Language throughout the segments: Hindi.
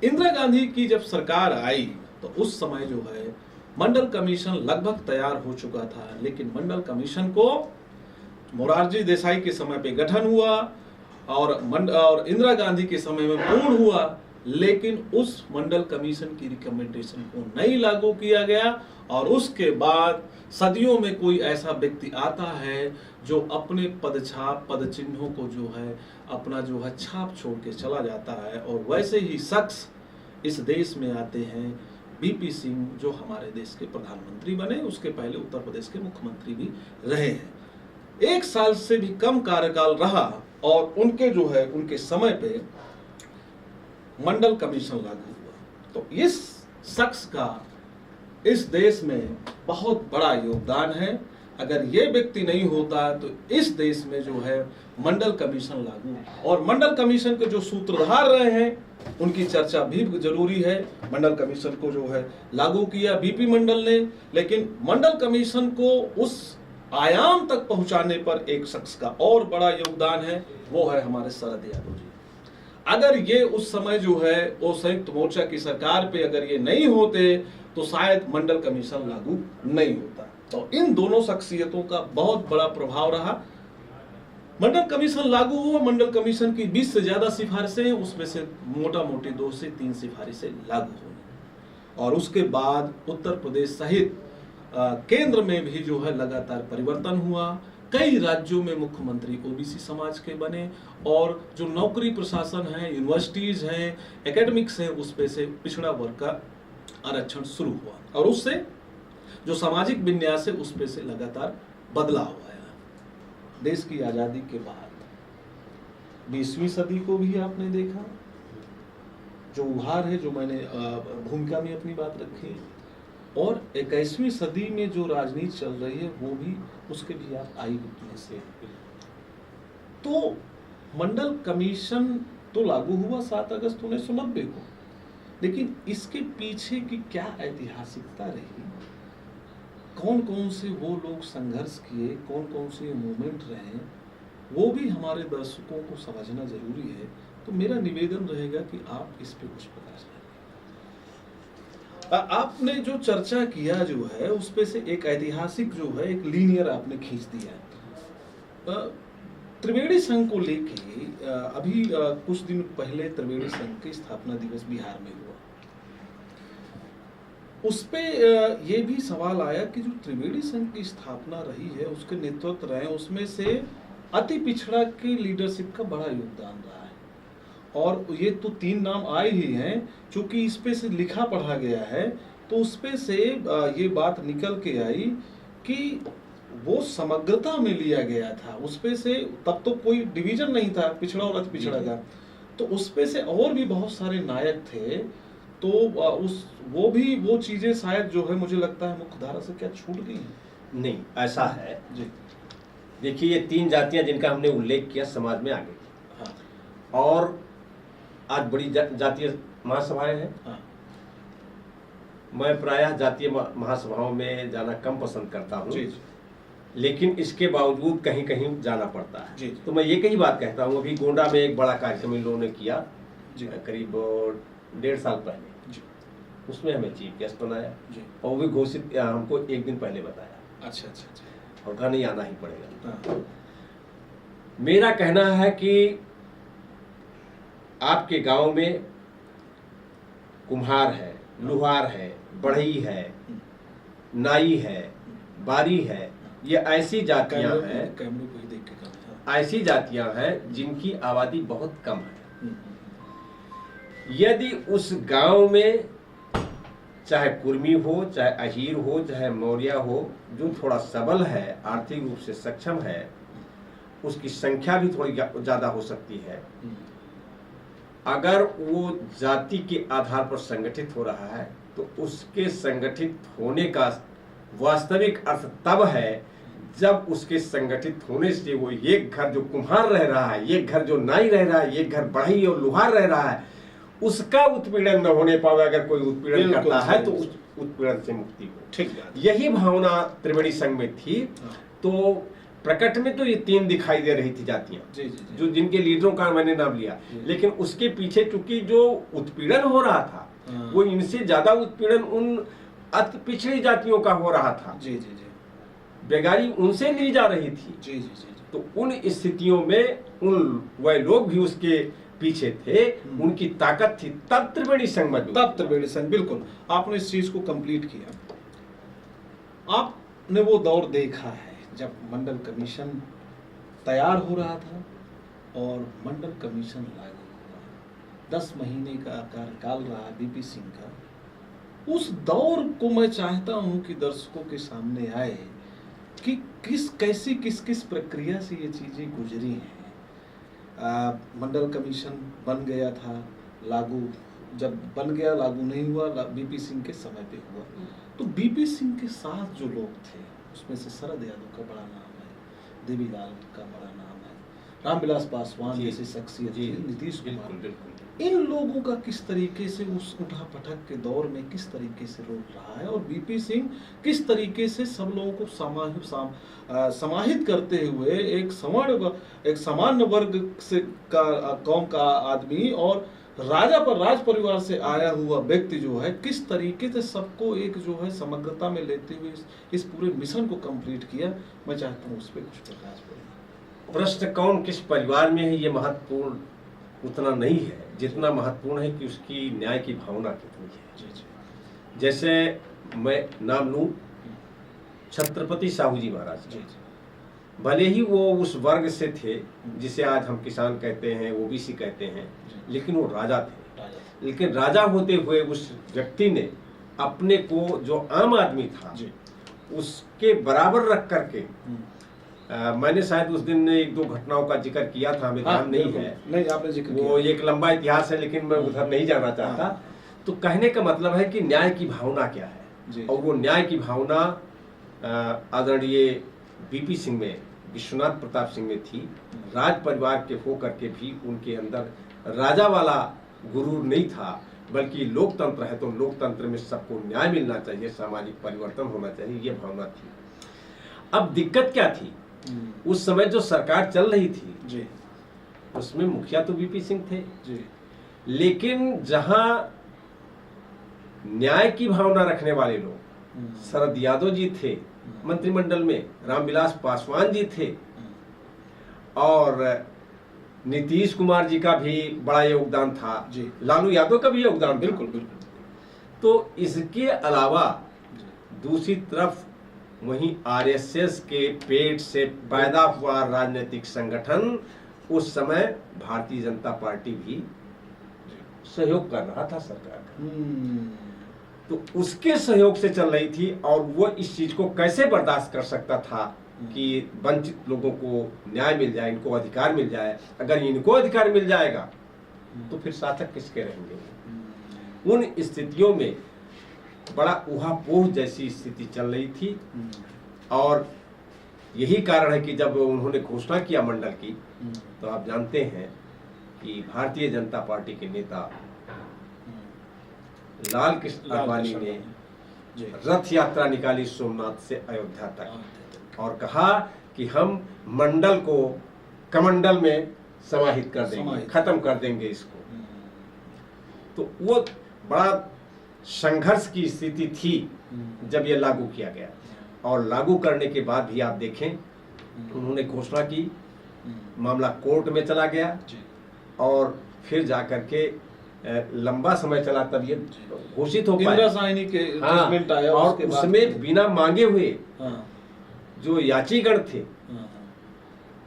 इंदिरा गांधी की जब सरकार आई तो उस समय जो है मंडल कमीशन लगभग तैयार हो चुका था, लेकिन मंडल कमीशन को मोरारजी देसाई के समय पे गठन हुआ और इंदिरा गांधी के समय में पूर्ण हुआ, लेकिन उस मंडल कमीशन की रिकमेंडेशन को नहीं लागू किया गया। और उसके बाद सदियों में कोई ऐसा व्यक्ति आता है जो अपने पदछाप पद चिन्हों को जो है अपना जो है छाप छोड़ के चला जाता है, और वैसे ही शख्स इस देश में आते हैं बीपी सिंह, जो हमारे देश के प्रधानमंत्री बने, उसके पहले उत्तर प्रदेश के मुख्यमंत्री भी रहे हैं। 1 साल से भी कम कार्यकाल रहा और उनके जो है उनके समय पे मंडल कमीशन लागू हुआ। तो इस शख्स का इस देश में बहुत बड़ा योगदान है। अगर ये व्यक्ति नहीं होता तो इस देश में जो है मंडल कमीशन लागू, और मंडल कमीशन के जो सूत्रधार रहे हैं उनकी चर्चा भी जरूरी है। मंडल कमीशन को जो है लागू किया बीपी मंडल ने, लेकिन मंडल कमीशन को उस आयाम तक पहुंचाने पर एक शख्स का और बड़ा योगदान है, वो है हमारे शरद यादव जी। अगर ये उस समय जो है वो संयुक्त मोर्चा की सरकार पे अगर ये नहीं होते तो शायद मंडल कमीशन लागू नहीं होता। तो इन दोनों शख्सियतों का बहुत बड़ा प्रभाव रहा। मंडल कमीशन लागू हुआ, मंडल कमीशन की 20 से ज्यादा सिफारिशें हैं, उसमें से मोटा मोटी 2 से 3 सिफारिशें लागू हुई, और उसके बाद उत्तर प्रदेश सहित केंद्र में भी जो है लगातार परिवर्तन हुआ। कई राज्यों में मुख्यमंत्री ओबीसी समाज के बने, और जो नौकरी प्रशासन है, यूनिवर्सिटीज हैं, एकेडमिक्स हैं, उस पे से पिछड़ा वर्ग का आरक्षण शुरू हुआ, और उससे जो सामाजिक विन्यास है उस पे से लगातार बदलाव आया। देश की आजादी के बाद 20वीं सदी को भी आपने देखा, जो उभार है, जो मैंने भूमिका में अपनी बात रखी, और 21वीं सदी में जो राजनीति चल रही है वो भी, उसके भी आप आई विटनेस है। तो मंडल कमीशन तो लागू हुआ 7 अगस्त 1990 को, लेकिन इसके पीछे की क्या ऐतिहासिकता रही, कौन कौन से वो लोग संघर्ष किए, कौन कौन से मूवमेंट रहे, वो भी हमारे दर्शकों को समझना जरूरी है। तो मेरा निवेदन रहेगा कि आप इस पे कुछ प्रकाश डालें। आपने जो चर्चा किया जो है उस पे से एक ऐतिहासिक जो है एक लीनियर आपने खींच दिया। त्रिवेणी संघ को लेके अभी कुछ दिन पहले त्रिवेणी संघ के स्थापना दिवस बिहार में हुआ। उस पे ये भी सवाल आया कि जो त्रिवेणी संघ की स्थापना रही है, उसके नेतृत्व रहे, उसमें से अति पिछड़ा के लीडरशिप का बड़ा योगदान रहा है। और ये तो 3 नाम आए ही हैं, चूंकि इस पे से लिखा पढ़ा गया है तो उस पे से ये बात निकल के आई कि वो समग्रता में लिया गया था। उस पे से तब तो कोई डिवीजन नहीं था पिछड़ा और अति पिछड़ा का, तो उस पे से और भी बहुत सारे नायक थे। तो वो चीजें शायद जो है मुझे लगता है मुख्य धारा से क्या छूट गई हैं? नहीं, ऐसा है जी। देखिए, ये 3 जातियां जिनका हमने उल्लेख किया समाज में आ गई। हाँ। और आज बड़ी जातीय महासभाएं हैं। हाँ। मैं प्रायः जातीय महासभाओं में जाना कम पसंद करता हूँ, लेकिन इसके बावजूद कहीं कहीं जाना पड़ता है। जी। तो मैं ये कई बात कहता हूँ। अभी गोंडा में एक बड़ा कार्यक्रम इन लोगों ने किया, करीब 1.5 साल पहले। जी। उसमें हमें चीफ गेस्ट बनाया। जी। और वो भी घोषित हमको 1 दिन पहले बताया। अच्छा अच्छा अच्छा। और कहा नहीं, आना ही पड़ेगा। हाँ। मेरा कहना है कि आपके गांव में कुम्हार है, लुहार है, बढ़ई है, नाई है, बारी है, ये ऐसी जातियां हैं, ऐसी जातियां हैं जिनकी आबादी बहुत कम है। यदि उस गांव में चाहे कुर्मी हो, चाहे अहीर हो, चाहे मौर्य हो, जो थोड़ा सबल है, आर्थिक रूप से सक्षम है, उसकी संख्या भी थोड़ी ज्यादा हो सकती है। अगर वो जाति के आधार पर संगठित हो रहा है तो उसके संगठित होने का वास्तविक अर्थ तब है जब उसके संगठित होने से वो एक घर जो कुम्हार रह रहा है, एक घर जो नाई रह रहा है, एक घर बढ़ई और लुहार रह रहा है, उसका उत्पीड़न न होने पावे। अगर कोई उत्पीड़न करता है तो उस उत्पीड़न से मुक्ति हो। ठीक है, यही भावना त्रिवेणी संघ में थी। तो प्रकट में तो ये 3 दिखाई दे रही थी जातियां, जी जी जी। जो जिनके लीडरों का मैंने नाम लिया, लेकिन उसके पीछे चूंकि जो उत्पीड़न हो रहा था वो इनसे ज्यादा उत्पीड़न उन अति पिछड़ी जातियों का हो रहा था। जी जी जी। बेगारी उनसे ली जा रही थी। जी जी जी। तो उन स्थितियों में वह लोग भी उसके पीछे थे, उनकी ताकत थी, तब त्रिवेणी संघ मजबूत, तब त्रिवेणी संघ, बिल्कुल आपने इस चीज को कंप्लीट किया। आपने वो दौर देखा है जब मंडल कमीशन तैयार हो रहा था और मंडल कमीशन लागू हुआ, 10 महीने का कार्यकाल रहा बीपी सिंह का। उस दौर को मैं चाहता हूं कि दर्शकों के सामने आए कि किस किस प्रक्रिया से ये चीजें गुजरी हैं। मंडल कमीशन बन गया था, लागू जब बन गया लागू नहीं हुआ, बीपी सिंह के समय पे हुआ। तो बीपी सिंह के साथ जो लोग थे उसमें से शरद यादव का बड़ा नाम है, देवीलाल का बड़ा नाम है, रामविलास पासवान जैसी शख्सियत थी, नीतीश कुमार। इन लोगों का किस तरीके से उस उठा-पटक के दौर में किस तरीके से रोल रहा है और बीपी सिंह किस तरीके से सब लोगों को समाहित करते हुए एक सामान्य वर्ग से कौम का आदमी और राजा पर राज परिवार से आया हुआ व्यक्ति जो है किस तरीके से सबको एक जो है समग्रता में लेते हुए इस पूरे मिशन को कंप्लीट किया। मैं चाहता हूँ उस पर कुछ प्रकाश पड़े। प्रश्न कौन किस परिवार में है ये महत्वपूर्ण उतना नहीं है जितना महत्वपूर्ण है कि उसकी न्याय की भावना कितनी है। जी जी। जैसे मैं नाम लूं छत्रपति साहू जी महाराज, जी, भले ही वो उस वर्ग से थे जिसे आज हम किसान कहते हैं, ओबीसी कहते हैं, लेकिन वो राजा थे। लेकिन राजा होते हुए उस व्यक्ति ने अपने को जो आम आदमी था उसके बराबर रख करके, मैंने शायद उस दिन 1-2 घटनाओं का जिक्र किया था, हमें ध्यान नहीं है, नहीं आपने जिक्र वो एक लंबा इतिहास है, लेकिन मैं उधर नहीं जाना चाहता। तो कहने का मतलब है कि न्याय की भावना क्या है, और वो न्याय की भावना आदरणीय बीपी सिंह में, विश्वनाथ प्रताप सिंह में थी। राज परिवार के होकर के भी उनके अंदर राजा वाला गुरूर नहीं था, बल्कि लोकतंत्र है तो लोकतंत्र में सबको न्याय मिलना चाहिए, सामाजिक परिवर्तन होना चाहिए, ये भावना थी। अब दिक्कत क्या थी, उस समय जो सरकार चल रही थी जी, उसमें मुखिया तो बीपी सिंह थे जी, लेकिन जहां न्याय की भावना रखने वाले लोग शरद यादव जी थे मंत्रिमंडल में, रामविलास पासवान जी थे, और नीतीश कुमार जी का भी बड़ा योगदान था जी, लालू यादव का भी योगदान, बिल्कुल बिल्कुल। तो इसके अलावा दूसरी तरफ वहीं आरएसएस के पेट से पैदा हुआ राजनीतिक संगठन, उस समय भारतीय जनता पार्टी भी सहयोग कर रहा था सरकार का, तो उसके सहयोग से चल रही थी। और वो इस चीज को कैसे बर्दाश्त कर सकता था कि वंचित लोगों को न्याय मिल जाए, इनको अधिकार मिल जाए। अगर इनको अधिकार मिल जाएगा तो फिर शासक किसके रहेंगे। उन स्थितियों में बड़ा ऊहापोह जैसी स्थिति चल रही थी, और यही कारण है कि जब उन्होंने घोषणा किया मंडल की, तो आप जानते हैं कि भारतीय जनता पार्टी के नेता लाल कृष्ण आडवाणी ने रथ यात्रा निकाली सोमनाथ से अयोध्या तक, और कहा कि हम मंडल को कमंडल में समाहित कर देंगे, खत्म कर देंगे इसको। तो वो बड़ा संघर्ष की स्थिति थी जब ये लागू किया गया, और लागू करने के बाद भी आप देखें उन्होंने घोषणा की, मामला कोर्ट में चला गया, और फिर जाकर के लंबा समय चला तब ये घोषित हो पाया। जजमेंट आया, और उसमें बिना मांगे हुए जो याचीगण थे,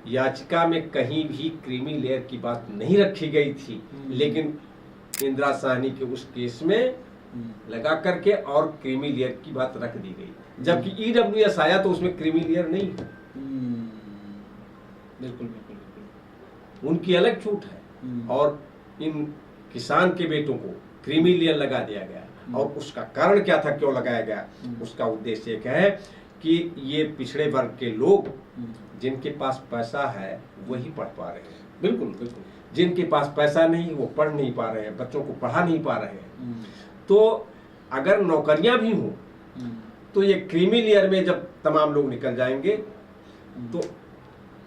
याचिका में कहीं भी क्रीमी लेयर की बात नहीं रखी गई थी, लेकिन इंदिरा साहनी के उस केस में लगा करके और क्रीमी लेयर की बात रख दी गई, जबकि ईडब्ल्यूएस आया तो उसमें क्रीमी लेयर नहीं है। बिल्कुल बिल्कुल बिल्कुल, उनकी अलग छूट है, और इन किसान के बेटों को क्रीमी लेयर लगा दिया गया। और उसका कारण क्या था, क्यों लगाया गया, उसका उद्देश्य एक है कि ये पिछड़े वर्ग के लोग जिनके पास पैसा है वही पढ़ पा रहे हैं। बिल्कुल बिल्कुल, जिनके पास पैसा नहीं वो पढ़ नहीं पा रहे हैं, बच्चों को पढ़ा नहीं पा रहे हैं। तो अगर नौकरियां भी हों तो ये क्रीमी लेयर में जब तमाम लोग निकल जाएंगे तो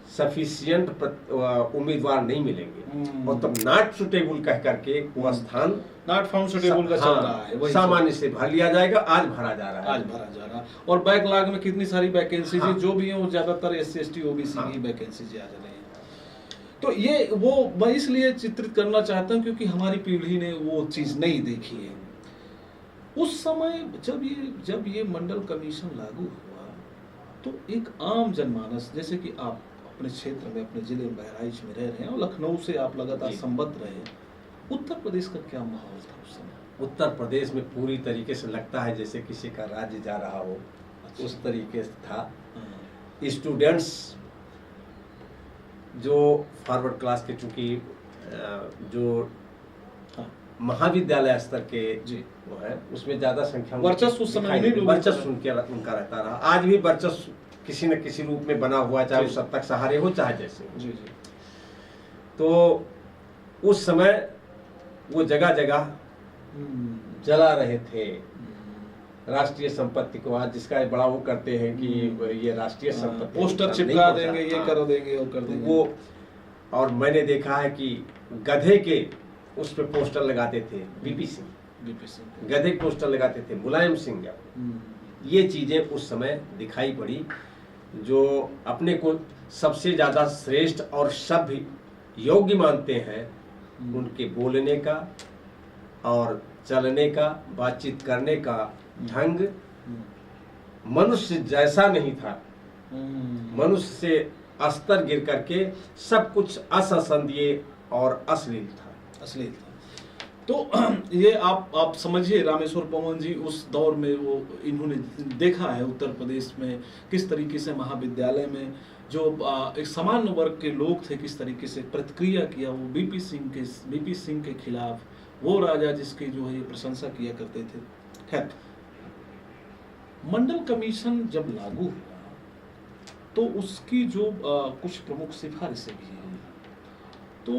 सफिशिएंट उम्मीदवार नहीं मिलेंगे और तब नॉट सुटेबल कह करके वो स्थान नॉट फाउंड सुटेबल का चल रहा है, वही सामान्य से भर लिया जाएगा। आज भरा जा रहा है, आज भरा जा रहा है। और बैकलॉग में कितनी सारी वैकेंसी जो भी है वो ज्यादातर SC ST OBC की वैकेंसी आ जा रही है। तो ये वो मैं इसलिए चित्रित करना चाहता हूँ क्योंकि हमारी पीढ़ी ने वो चीज नहीं देखी है। उस समय जब ये मंडल कमीशन लागू हुआ तो एक आम जनमानस, जैसे कि आप अपने क्षेत्र में, अपने जिले में, बहराइच में रह रहे हैं और लखनऊ से आप लगातार संबद्ध रहे, उत्तर प्रदेश का क्या माहौल था उस समय? उत्तर प्रदेश में पूरी तरीके से लगता है जैसे किसी का राज्य जा रहा हो, उस तरीके से था। स्टूडेंट्स जो फॉरवर्ड क्लास के, चूंकि जो महाविद्यालय स्तर के वो है, उसमें ज्यादा संख्या वर्चस्व उस समय वर्चस्व उनका रहता रहा। आज भी वर्चस्व किसी न किसी रूप में बना हुआ, चाहे उस तक सहारे हो चाहे जैसे हो। तो उस समय वो जगह जगह जला रहे थे राष्ट्रीय संपत्ति को। आज जिसका बड़ा वो करते हैं कि ये राष्ट्रीय संपत्ति, पोस्टर चिपका देंगे, ये कर देंगे, वो कर देंगे वो। और मैंने देखा है कि गधे के उस पे पोस्टर लगाते थे, बीपी सिंह, गधे के पोस्टर लगाते थे, मुलायम सिंह। ये चीजें उस समय दिखाई पड़ी, जो अपने को सबसे ज्यादा श्रेष्ठ और सभ्य योग्य मानते हैं, उनके बोलने का और चलने का, बातचीत करने का ढंग मनुष्य जैसा नहीं था। मनुष्य से स्तर गिर करके सब कुछ असंसदीय और अश्लील था। तो ये आप समझिए, रामेश्वर पवन जी उस दौर में वो इन्होंने देखा है उत्तर प्रदेश में किस तरीके से महाविद्यालय में जो एक सामान्य वर्ग के लोग थे किस तरीके से प्रतिक्रिया किया। वो बीपी सिंह के खिलाफ, वो राजा जिसकी जो है प्रशंसा किया करते थे। खैर, मंडल कमीशन जब लागू हुआ तो उसकी जो कुछ प्रमुख सिफारिशें भी हैं, तो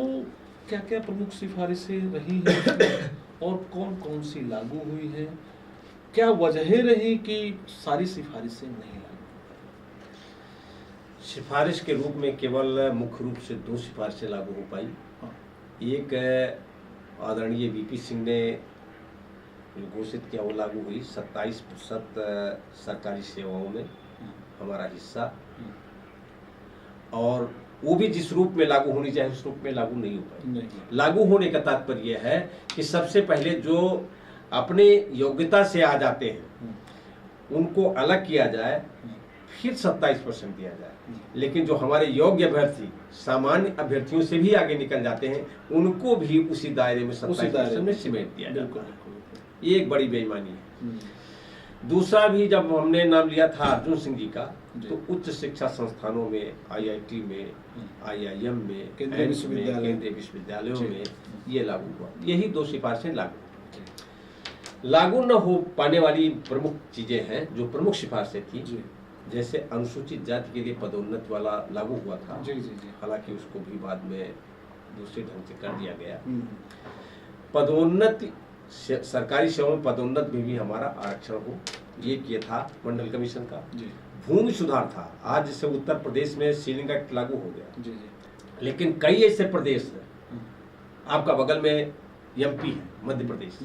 क्या क्या प्रमुख सिफारिशें रही हैं और कौन कौन सी लागू हुई हैं? क्या वजहें रही कि सारी सिफारिशें नहीं लागू? सिफारिश के रूप में केवल मुख्य रूप से 2 सिफारिशें लागू हो पाई। एक आदरणीय बीपी सिंह ने जो घोषित किया वो लागू हुई। 27% सरकारी सेवाओं में हमारा हिस्सा, और वो भी जिस रूप में लागू होनी चाहिए उस रूप में लागू नहीं हो पाई। लागू होने का तात्पर्य यह है कि सबसे पहले जो अपने योग्यता से आ जाते हैं उनको अलग किया जाए, फिर 27% दिया जाए। लेकिन जो हमारे योग्य अभ्यर्थी सामान्य अभ्यर्थियों से भी आगे निकल जाते हैं, उनको भी उसी दायरे में 27% में सिमेट दिया जाता है। ये एक बड़ी बेईमानी है। दूसरा भी जब हमने नाम लिया था अर्जुन सिंह जी का, तो उच्च शिक्षा संस्थानों में, IIT में, IIM में, केंद्रीय विश्वविद्यालयों में ये लागू हुआ। यही 2 सिफारिशें लागू न हो पाने वाली प्रमुख चीजें हैं। जो प्रमुख सिफारिशें थी, जैसे अनुसूचित जाति के लिए पदोन्नति वाला लागू हुआ था, हालांकि उसको भी बाद में दूसरे ढंग से कर दिया गया। पदोन्नति, सरकारी सेवाओं में पदोन्नति में भी हमारा आरक्षण हो, ये किया था मंडल कमीशन का। भूमि सुधार था। आज जैसे उत्तर प्रदेश में सीलिंग एक्ट लागू हो गया, लेकिन कई ऐसे प्रदेश हैं, आपका बगल में MP है, मध्य प्रदेश,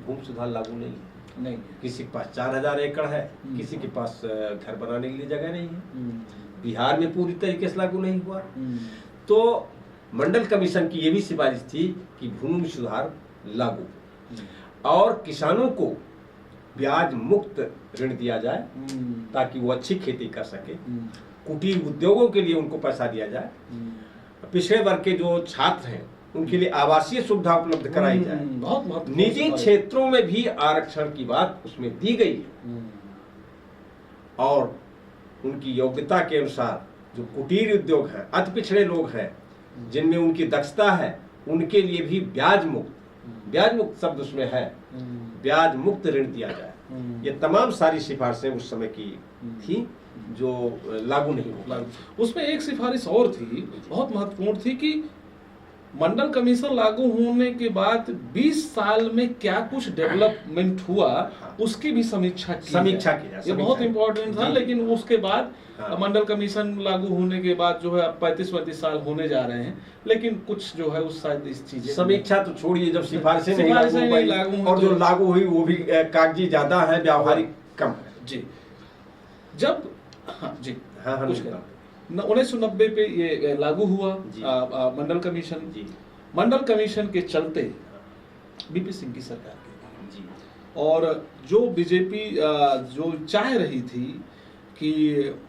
भूमि सुधार लागू नहीं है। किसी के पास 4000 एकड़ है, किसी के पास घर बनाने के लिए जगह नहीं है। बिहार में पूरी तरीके से लागू नहीं हुआ। तो मंडल कमीशन की ये भी सिफारिश थी कि भूमि सुधार लागू, और किसानों को ब्याज मुक्त ऋण दिया जाए ताकि वो अच्छी खेती कर सके। कुटीर उद्योगों के लिए उनको पैसा दिया जाए। पिछड़े वर्ग के जो छात्र हैं उनके लिए आवासीय सुविधा उपलब्ध कराई जाए। बहुत निजी क्षेत्रों में भी आरक्षण की बात उसमें दी गई है, और उनकी योग्यता के अनुसार जो कुटीर उद्योग हैं, अति पिछड़े लोग हैं जिनमें उनकी दक्षता है, उनके लिए भी ब्याज मुक्त शब्द उसमें है, ब्याज मुक्त ऋण दिया जाए। ये तमाम सारी सिफारिशें उस समय की थी जो लागू नहीं हो पाई। उसमें एक सिफारिश और थी, बहुत महत्वपूर्ण थी, कि मंडल कमीशन लागू होने के बाद 20 साल में क्या कुछ डेवलपमेंट हुआ, उसकी भी समीक्षा की जाए। ये बहुत इंपॉर्टेंट था। लेकिन उसके बाद मंडल कमीशन लागू होने के बाद जो है अब 35-35 साल होने जा रहे हैं, लेकिन कुछ जो है उस शायद इस चीज समीक्षा तो छोड़िए, जब सिफारिशें नहीं लागू और जो लागू हुई वो भी कागजी ज्यादा है, व्यावहारिक कम है। जी, जब जी 1990 पे ये लागू हुआ मंडल कमीशन। मंडल कमीशन के चलते बीपी सिंह की सरकार की, और जो बीजेपी जो चाह रही थी कि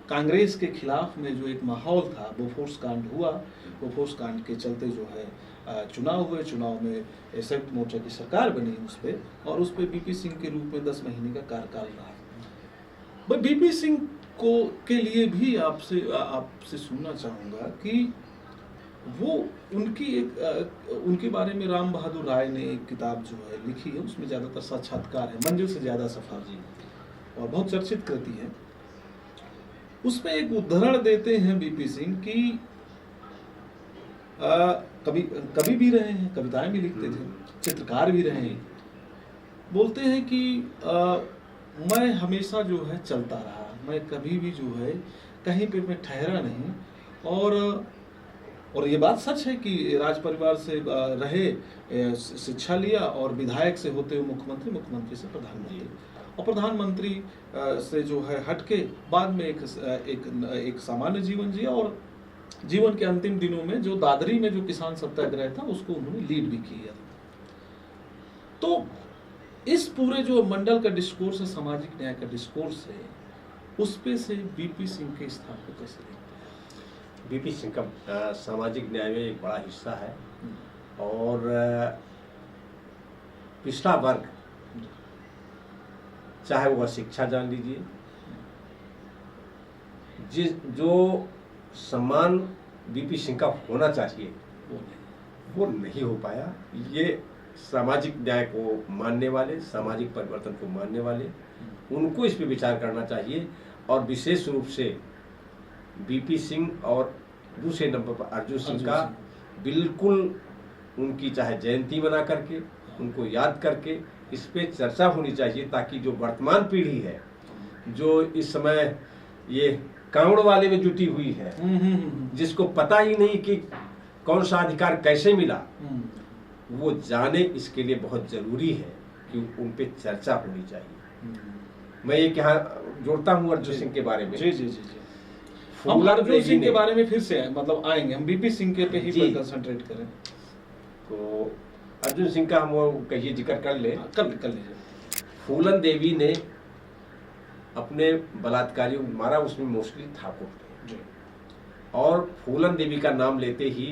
कांग्रेस के खिलाफ में जो एक माहौल था, बोफोर्स कांड हुआ, बोफोर्स कांड के चलते जो है चुनाव हुए, चुनाव में संयुक्त मोर्चा की सरकार बनी उस पर, और उस पर बीपी सिंह के रूप में 10 महीने का कार्यकाल रहा। मैं बीपी सिंह को के लिए भी आपसे सुनना चाहूँगा कि वो उनके बारे में राम बहादुर राय ने एक किताब जो है लिखी है, उसमें ज़्यादातर साक्षात्कार है, मंजिल से ज़्यादा सफर जी, और बहुत चर्चित कृति है। उसमें एक उदाहरण देते हैं बीपी सिंह की, कवि भी रहे हैं, कविताएं भी लिखते थे, चित्रकार भी रहे हैं। बोलते हैं कि मैं हमेशा जो है चलता रहा, मैं कभी भी जो है कहीं पे मैं ठहरा नहीं, और ये बात सच है कि राज परिवार से रहे, शिक्षा लिया, और विधायक से होते हुए मुख्यमंत्री, मुख्यमंत्री से प्रधानमंत्री, और प्रधानमंत्री से जो है हटके बाद में एक सामान्य जीवन जिया, और जीवन के अंतिम दिनों में जो दादरी में जो किसान सत्याग्रह था उसको उन्होंने लीड भी किया। तो इस पूरे जो मंडल का डिस्कोर्स है, सामाजिक न्याय का डिस्कोर्स है, उस पे से बीपी सिंह के स्थान को कैसे देखते हैं? बीपी सिंह का सामाजिक न्याय में एक बड़ा हिस्सा है, और पिछड़ा वर्ग, चाहे वह शिक्षा जान लीजिए, जो सम्मान बीपी सिंह का होना चाहिए वो नहीं हो पाया। ये सामाजिक न्याय को मानने वाले, सामाजिक परिवर्तन को मानने वाले, उनको इस पे विचार करना चाहिए, और विशेष रूप से बीपी सिंह, और दूसरे नंबर पर अर्जुन सिंह का बिल्कुल उनकी चाहे जयंती बना करके, उनको याद करके इस पे चर्चा होनी चाहिए, ताकि जो वर्तमान पीढ़ी है, जो इस समय ये कांवड़ वाले में जुटी हुई है, जिसको पता ही नहीं कि कौन सा अधिकार कैसे मिला, वो जाने। इसके लिए बहुत जरूरी है कि उन पे चर्चा होनी चाहिए। मैं ये क्या जोड़ता हूँ अर्जुन सिंह के बारे में। जी जी जी जी, हम अर्जुन सिंह के बारे में फिर से मतलब आएंगे, हम बीपी सिंह के पे ही कंसंट्रेट करें। तो अर्जुन सिंह का हम वो कहिए जिक्र कर लीजिए। फूलन देवी ने अपने बलात्कारियों को मारा, उसमें मोस्टली ठाकुर थे, और फूलन देवी का नाम लेते ही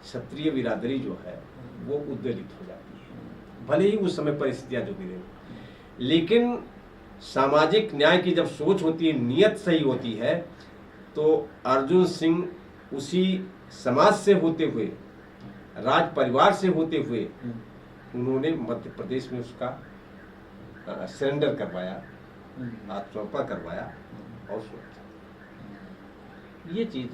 क्षत्रिय बिरादरी जो है वो उद्वेलित हो जाती है, भले ही उस समय परिस्थितियां जो भी रही। लेकिन सामाजिक न्याय की जब सोच होती है, नियत सही होती है, तो अर्जुन सिंह उसी समाज से होते हुए, राज परिवार से होते हुए, उन्होंने मध्य प्रदेश में उसका सरेंडर करवाया, आत्मसमर्पण करवाया, और ये चीज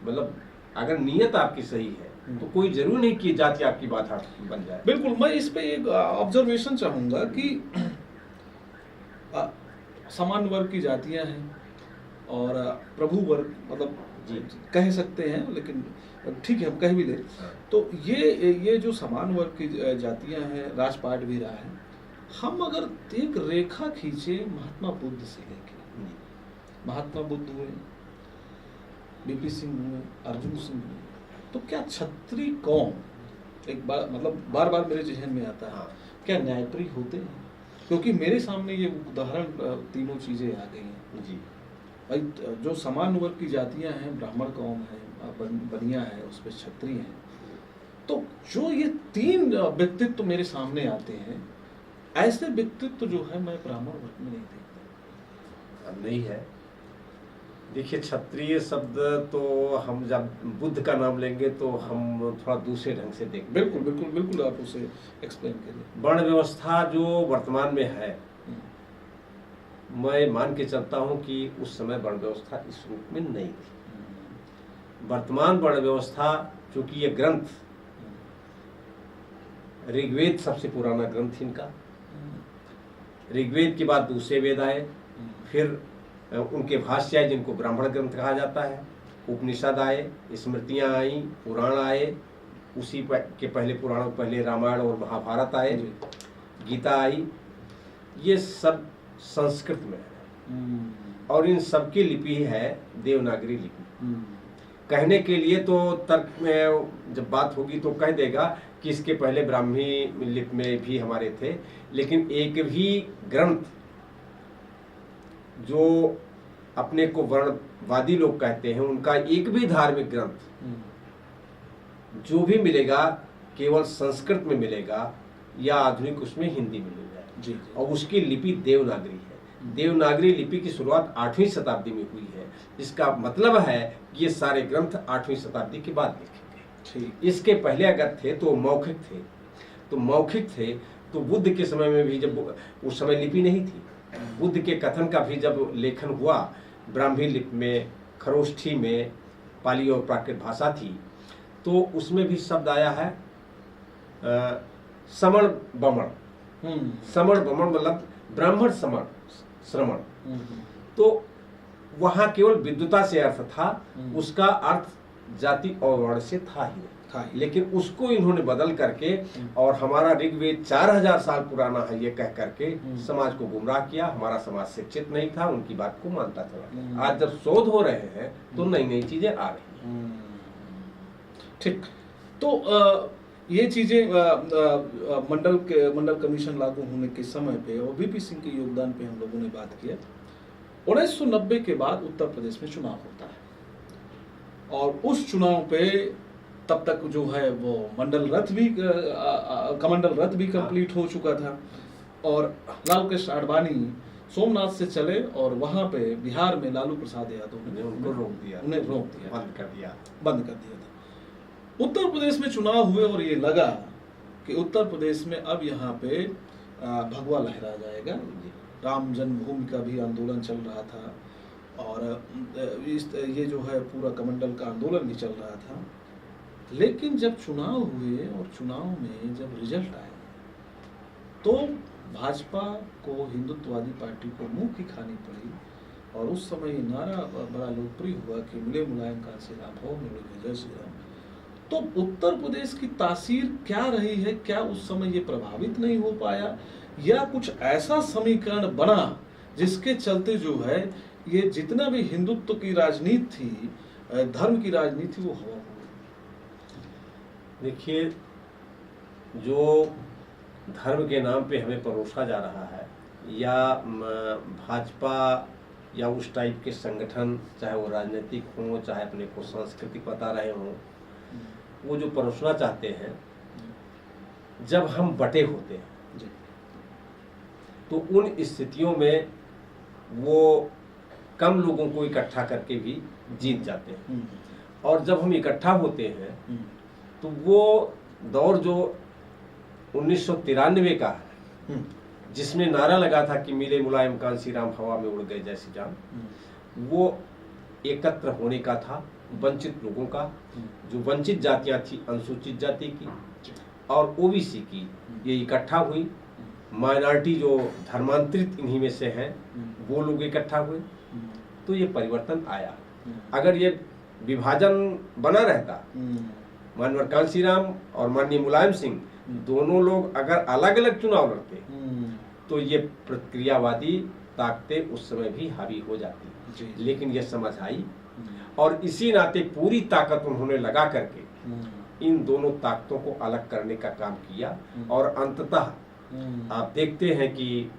मतलब अगर नियत आपकी सही है तो कोई जरूर नहीं कि जाति आपकी बात बन जाए। बिल्कुल, मैं इस पे एक ऑब्जर्वेशन चाहूंगा कि सामान्य वर्ग की जातियां हैं और प्रभु वर्ग, मतलब कह सकते हैं, लेकिन ठीक है हम कह भी ले, तो ये जो समान वर्ग की जातियां हैं, राजपाट भी रहा है। हम अगर एक रेखा खींचे महात्मा बुद्ध से लेके, महात्मा बुद्ध हुए, बीपी सिंह हुए, अर्जुन सिंह हुए, तो क्या क्षत्रिय कौम, एक बार मतलब बार बार मेरे जहन में आता है, क्या न्यायप्रिय होते हैं? क्योंकि मेरे सामने ये उदाहरण तीनों चीजें आ गई हैं जी। भाई जो समान वर्ग की जातियां हैं, ब्राह्मण कौम है, बनिया है, उस पर क्षत्रिय है, तो जो ये तीन व्यक्तित्व मेरे सामने आते हैं, ऐसे व्यक्तित्व जो है मैं ब्राह्मण वर्ग में नहीं देखता। नहीं है। देखिए, क्षत्रिय शब्द तो हम जब बुद्ध का नाम लेंगे तो हम थोड़ा दूसरे ढंग से देखें। बिल्कुल बिल्कुल बिल्कुल, आप उसे एक्सप्लेन करिए। वर्ण व्यवस्था जो वर्तमान में है, मैं मान के चलता हूं कि उस समय वर्ण व्यवस्था इस रूप में नहीं थी। वर्तमान वर्ण व्यवस्था, चूंकि ये ग्रंथ ऋग्वेद सबसे पुराना ग्रंथ इनका। ऋग्वेद के बाद दूसरे वेद आए, फिर उनके भाष्य आए जिनको ब्राह्मण ग्रंथ कहा जाता है, उपनिषद आए, स्मृतियाँ आई, पुराण आए, उसी के पहले पुराणों पहले रामायण और महाभारत आए, गीता आई। ये सब संस्कृत में है और इन सब की लिपि है देवनागरी लिपि। कहने के लिए तो तर्क में जब बात होगी तो कह देगा कि इसके पहले ब्राह्मी लिपि में भी हमारे थे, लेकिन एक भी ग्रंथ जो अपने को वर्णवादी लोग कहते हैं उनका एक भी धार्मिक ग्रंथ जो भी मिलेगा केवल संस्कृत में मिलेगा या आधुनिक उसमें हिंदी में मिलेगा जी। और उसकी लिपि देवनागरी है। देवनागरी लिपि की शुरुआत 8वीं शताब्दी में हुई है। इसका मतलब है कि ये सारे ग्रंथ 8वीं शताब्दी के बाद लिखे गए। इसके पहले अगर थे तो मौखिक थे तो बुद्ध के समय में भी, जब उस समय लिपि नहीं थी, बुद्ध के कथन का भी जब लेखन हुआ ब्राह्मी लिपि में, खरोष्ठी में, पाली और प्राकृत भाषा थी, तो उसमें भी शब्द आया है समण बमण। समण बमण मतलब ब्राह्मण समण श्रमण। तो वहां केवल विद्वता से अर्थ था, उसका अर्थ जाति और वर्ण से था ही। लेकिन उसको इन्होंने बदल करके और हमारा ऋग्वेद 4000 साल पुराना है ये कह करके समाज को गुमराह किया। हमारा समाज शिक्षित नहीं था, उनकी बात को मानता चला। आज जब शोध हो रहे हैं तो नई नई चीजें आ रही हैं। ठीक, तो ये चीजें मंडल कमीशन लागू होने के समय पे और वीपी सिंह के योगदान पे हम लोगों ने बात किया। 1990 के बाद उत्तर प्रदेश में चुनाव होता है और उस चुनाव पे तब तक जो है वो कमंडल रथ भी कंप्लीट हो चुका था और लालू कृष्ण आडवाणी सोमनाथ से चले और वहां पे बिहार में लालू प्रसाद यादव ने उन्हें रोक दिया, बंद कर दिया था। उत्तर प्रदेश में चुनाव हुए और ये लगा कि उत्तर प्रदेश में अब यहाँ पे भगवा लहरा जाएगा। राम जन्मभूमि का भी आंदोलन चल रहा था और ये जो है पूरा कमंडल का आंदोलन भी चल रहा था। लेकिन जब चुनाव हुए और चुनाव में जब रिजल्ट आए तो भाजपा को, हिंदुत्ववादी पार्टी को मुंह की खानी पड़ी और उस समय नारा बड़ा लोकप्रिय हुआ कि मिले मुलायम कांसी राम हो, मिले जय श्री राम। तो उत्तर प्रदेश की तासीर क्या रही है? क्या उस समय ये प्रभावित नहीं हो पाया या कुछ ऐसा समीकरण बना जिसके चलते जो है ये जितना भी हिंदुत्व की राजनीति थी, धर्म की राजनीति, वो हवा हो गई? देखिए, जो धर्म के नाम पे हमें परोसा जा रहा है या भाजपा या उस टाइप के संगठन, चाहे वो राजनीतिक हो चाहे अपने को सांस्कृतिक बता रहे हों, वो जो परोसना चाहते हैं, जब हम बटे होते हैं तो उन स्थितियों में वो कम लोगों को इकट्ठा करके भी जीत जाते हैं। और जब हम इकट्ठा होते हैं तो वो दौर जो 1993 का है, जिसमें नारा लगा था कि मिले मुलायम कांसी राम हवा में उड़ गए जैसी जान, वो एकत्र होने का था वंचित लोगों का। जो वंचित जातियां थी, अनुसूचित जाति की और ओबीसी की, ये इकट्ठा हुई। माइनॉरिटी जो धर्मांतरित इन्हीं में से हैं, वो लोग इकट्ठा हुए तो ये परिवर्तन आया। अगर ये विभाजन बना रहता, मानवर कांसीराम और माननीय मुलायम सिंह दोनों लोग अगर अलग अलग चुनाव लड़ते तो ये प्रतिक्रियावादी ताकतें उस समय भी हावी हो जाती। लेकिन ये समझ आई और इसी नाते पूरी ताकत उन्होंने लगा करके इन दोनों ताकतों को अलग करने का काम किया। और अंततः आप देखते हैं कि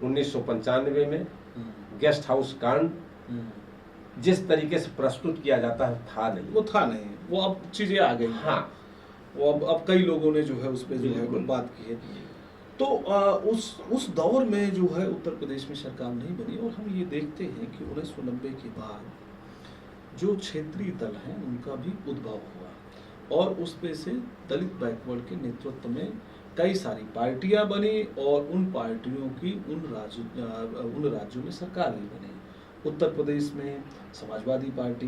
1995 में गेस्ट हाउस कांड जिस तरीके से प्रस्तुत किया जाता है वो था नहीं, वो अब चीजें आ गई। हाँ, वो अब कई लोगों ने जो है उस पर जो है बात की है। तो उस दौर में जो है उत्तर प्रदेश में सरकार नहीं बनी और हम ये देखते हैं कि 1990 के बाद जो क्षेत्रीय दल हैं उनका भी उद्भव हुआ और उस पे से दलित बैकवर्ड के नेतृत्व में कई सारी पार्टियां बनी और उन पार्टियों की उन राज्यों में सरकार भी बनी। उत्तर प्रदेश में समाजवादी पार्टी,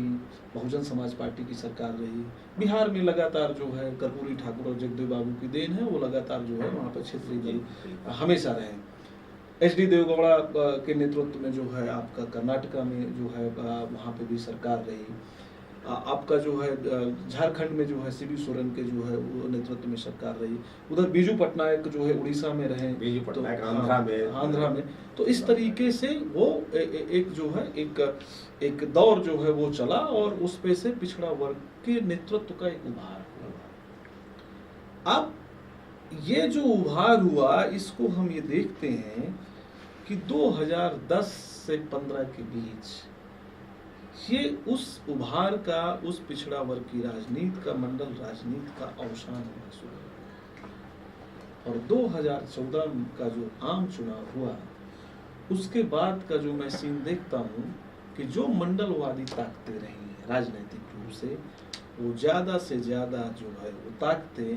बहुजन समाज पार्टी की सरकार रही। बिहार में लगातार जो है कर्पूरी ठाकुर और जगदेव बाबू की देन है, वो लगातार जो है वहाँ पर क्षेत्रीय दल हमेशा रहे। एच डी देवेगौड़ा के नेतृत्व में जो है आपका कर्नाटका में जो है वहाँ पे भी सरकार रही। आपका जो है झारखंड में जो है शिबू सोरेन के जो है वो नेतृत्व में सरकार रही। उधर बीजू पटनायक जो है उड़ीसा में रहे, बीजू पटनायक तो आंध्रा में। तो इस तरीके से वो एक जो है एक दौर जो है वो चला और उस पे से पिछड़ा वर्ग के नेतृत्व का एक उभार हुआ। अब ये जो उभार हुआ इसको हम ये देखते हैं कि 2010 से 15 के बीच ये उस उभार का, उस पिछड़ा वर्ग की राजनीति का, मंडल राजनीति का अवसान होना शुरू हुआ। और 2014 का जो आम चुनाव हुआ उसके बाद का जो मैं सीन देखता हूँ कि जो मंडलवादी ताकतें रही हैं राजनीतिक रूप से, वो ज़्यादा से ज़्यादा जो है वो ताकतें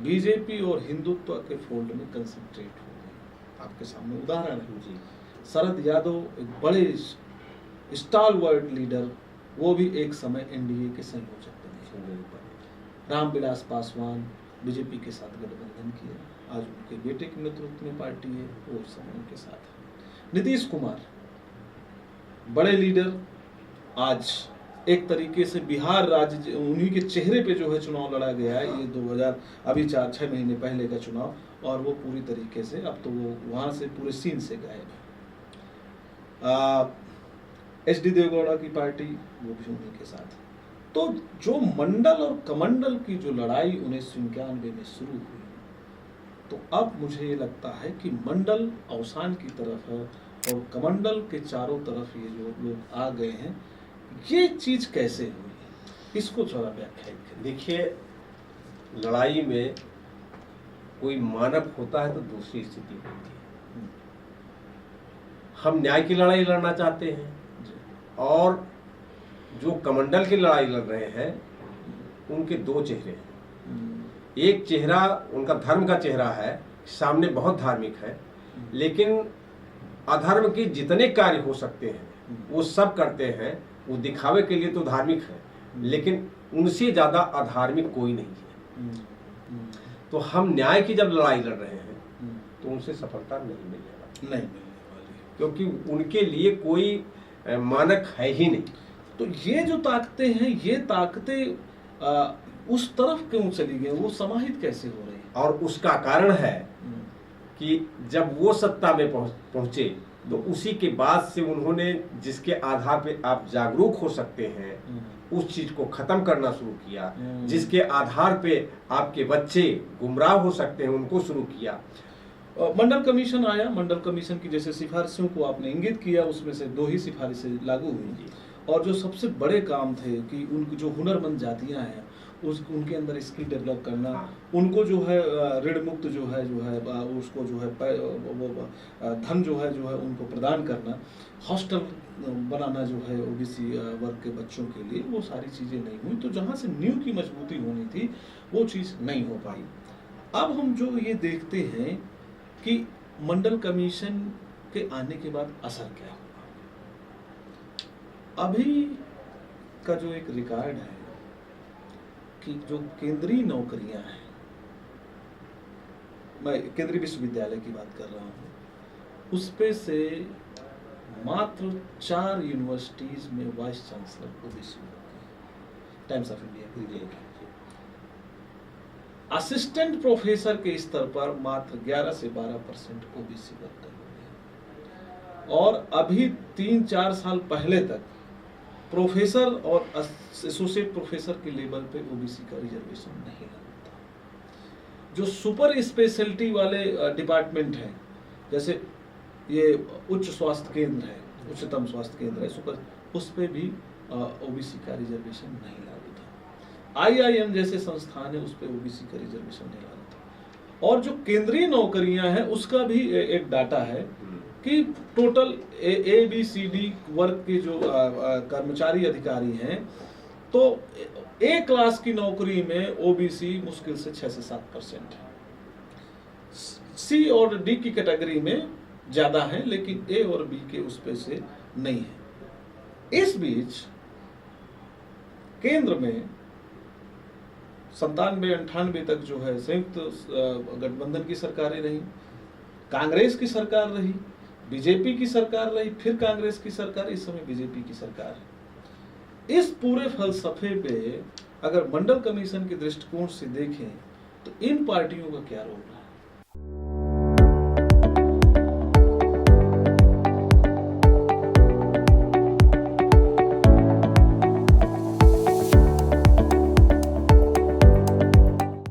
बीजेपी और हिंदुत्व के फोल्ड में कंसंट्रेट हो गई। आपके सामने उदाहरण है जी, शरद यादव एक बड़े स्टालवर्ड लीडर, वो भी एक समय एनडीए के संयोजक बने। रामविलास पासवान बीजेपी के साथ गठबंधन किया, आज उनके बेटे के नेतृत्व में पार्टी है, वो उस समय उनके साथ है। नीतीश कुमार बड़े लीडर, आज एक तरीके से बिहार राज्य उन्हीं के चेहरे पे जो है चुनाव लड़ा गया है। ये 2000 अभी 4-6 महीने पहले का चुनाव, और वो पूरी तरीके से अब तो वो वहाँ से पूरे सीन से गायब है। एच डी देवेगौड़ा की पार्टी वो भी उन्हीं के साथ। तो जो मंडल और कमंडल की जो लड़ाई 1991 में शुरू हुई, तो अब मुझे ये लगता है कि मंडल अवसान की तरफ है और कमंडल के चारों तरफ ये जो लोग आ गए हैं, ये चीज कैसे हुई, इसको थोड़ा व्याख्या करें। देखिए, लड़ाई में कोई मानव होता है तो दूसरी स्थिति होती है। हम न्याय की लड़ाई लड़ना चाहते हैं और जो कमंडल की लड़ाई लड़ रहे हैं उनके दो चेहरे हैं। एक चेहरा उनका धर्म का चेहरा है, सामने बहुत धार्मिक है, लेकिन अधर्म के जितने कार्य हो सकते हैं वो सब करते हैं। वो दिखावे के लिए तो धार्मिक है, लेकिन उनसे ज्यादा अधार्मिक कोई नहीं है। तो हम न्याय की जब लड़ाई लड़ रहे हैं तो उनसे सफलता नहीं मिलने वाली, क्योंकि उनके लिए कोई मानक है ही नहीं। तो ये जो ताकतें हैं, ये ताकतें उस तरफ क्यों चली गई, वो समाहित कैसे हो रही है? और उसका कारण है कि जब वो सत्ता में पहुंचे तो उसी के बाद से उन्होंने जिसके आधार पे आप जागरूक हो सकते हैं उस चीज को खत्म करना शुरू किया, जिसके आधार पे आपके बच्चे गुमराह हो सकते हैं उनको शुरू किया। मंडल कमीशन आया, मंडल कमीशन की जैसे सिफारिशों को आपने इंगित किया, उसमें से 2 ही सिफारिशें लागू हुई, और जो सबसे बड़े काम थे कि उनकी जो हुनरमंद जातियां हैं उनके अंदर स्किल डेवलप करना, उनको जो है ऋण मुक्त जो है उसको जो है वो धन जो है उनको प्रदान करना, हॉस्टल बनाना जो है ओबीसी वर्ग के बच्चों के लिए, वो सारी चीज़ें नहीं हुई। तो जहाँ से नींव की मजबूती होनी थी वो चीज़ नहीं हो पाई। अब हम जो ये देखते हैं कि मंडल कमीशन के आने के बाद असर क्या हुआ। अभी का जो एक रिकॉर्ड है कि जो केंद्रीय नौकरियां हैं, मैं केंद्रीय विश्वविद्यालय की बात कर रहा हूँ, उस पे से मात्र 4 यूनिवर्सिटीज में वाइस चांसलर ओबीसी होते हैं। Times of India assistant professor के स्तर पर मात्र 11 से 12% ओबीसी वर्ग का, और अभी 3-4 साल पहले तक प्रोफेसर और एसोसिएट प्रोफेसर के लेवल पे ओबीसी का रिजर्वेशन नहीं लगता। जो सुपर स्पेशलिटी वाले डिपार्टमेंट हैं, जैसे ये उच्च स्वास्थ्य केंद्र है, उच्चतम स्वास्थ्य केंद्र है सुपर, उस पे भी ओबीसी का रिजर्वेशन नहीं लागू था। IIM जैसे संस्थान है, उस पे ओबीसी का रिजर्वेशन नहीं लागू था। और जो केंद्रीय नौकरियां हैं उसका भी एक डाटा है कि टोटल ABCD वर्ग के जो कर्मचारी अधिकारी हैं, तो A क्लास की नौकरी में ओबीसी मुश्किल से 6 से 7% है। C और D की कैटेगरी में ज्यादा है, लेकिन A और B के उस पे से नहीं है। इस बीच केंद्र में 97-98 तक जो है संयुक्त गठबंधन की सरकारें रही, कांग्रेस की सरकार रही, बीजेपी की सरकार रही, फिर कांग्रेस की सरकार, इस समय बीजेपी की सरकार है। इस पूरे फलसफे पे अगर मंडल कमीशन के दृष्टिकोण से देखें तो इन पार्टियों का क्या रोल रहा?